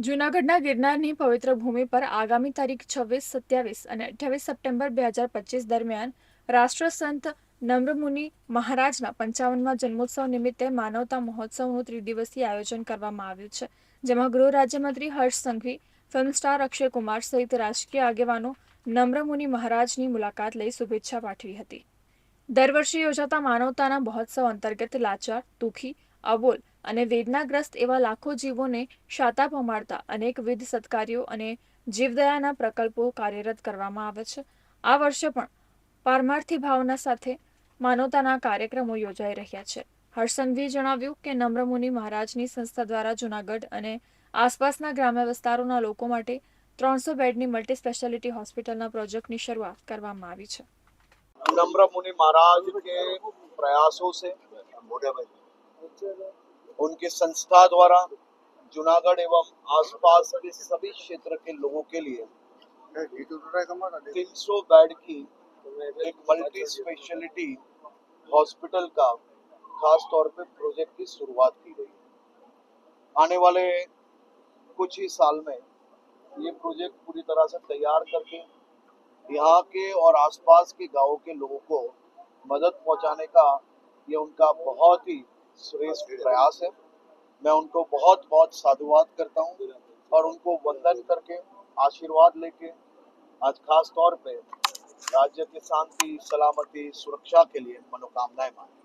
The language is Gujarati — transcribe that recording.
જૂનાગઢના ગિરનારની પવિત્ર ભૂમિ પર આગામી તારીખ 26, 27 અને 28 સપ્ટેમ્બર 2025 દરમિયાન રાષ્ટ્રસંત નમ્રમુનિ મહારાજના 55મા જન્મોત્સવ નિમિત્તે માનવતા મહોત્સવનું ત્રિદિવસીય આયોજન કરવામાં આવ્યું છે, જેમાં ગૃહ રાજ્યમંત્રી હર્ષ સંઘવી, ફિલ્મ સ્ટાર અક્ષય કુમાર સહિત રાજકીય આગેવાનો નમ્રમુનિ મહારાજની મુલાકાત લઈ શુભેચ્છા પાઠવી હતી. દર વર્ષે યોજાતા માનવતાના મહોત્સવ અંતર્ગત લાચાર, દુઃખી, અબોલ અને વેદનાગ્રસ્ત એવા લાખો જીવોને શાતા પમાડતા અનેકવિધ સત્કાર્યો અને જીવદયાના પ્રકલ્પો કાર્યરત કરવામાં આવે છે. આ વર્ષે પણ પારમાર્થી ભાવના સાથે માનવતાના કાર્યક્રમો યોજાઈ રહ્યા છે. હર્ષસંઘવીએ જણાવ્યું કે નમ્રમુનિ મહારાજની સંસ્થા દ્વારા જૂનાગઢ અને આસપાસના ગ્રામ્ય વિસ્તારોના લોકો માટે 300 બેડની મલ્ટી સ્પેશિયાલિટી હોસ્પિટલના પ્રોજેક્ટની શરૂઆત કરવામાં આવી છે. नम्र मुनि महाराज के प्रयासों से उनकी संस्था द्वारा जूनागढ़ एवं आसपास के सभी क्षेत्र के लोगों के लिए 300 बेड की एक मल्टी स्पेशलिटी हॉस्पिटल का खास तौर पे प्रोजेक्ट की शुरुआत की गई। आने वाले कुछ ही साल में ये प्रोजेक्ट पूरी तरह से तैयार करके यहाँ के और आसपास के गांवों के लोगों को मदद पहुंचाने का ये उनका बहुत ही श्रेष्ठ प्रयास है। मैं उनको बहुत बहुत साधुवाद करता हूँ और उनको वंदन करके आशीर्वाद लेके आज खास तौर पे राज्य की शांति, सलामती, सुरक्षा के लिए मनोकामनाएं मांगी।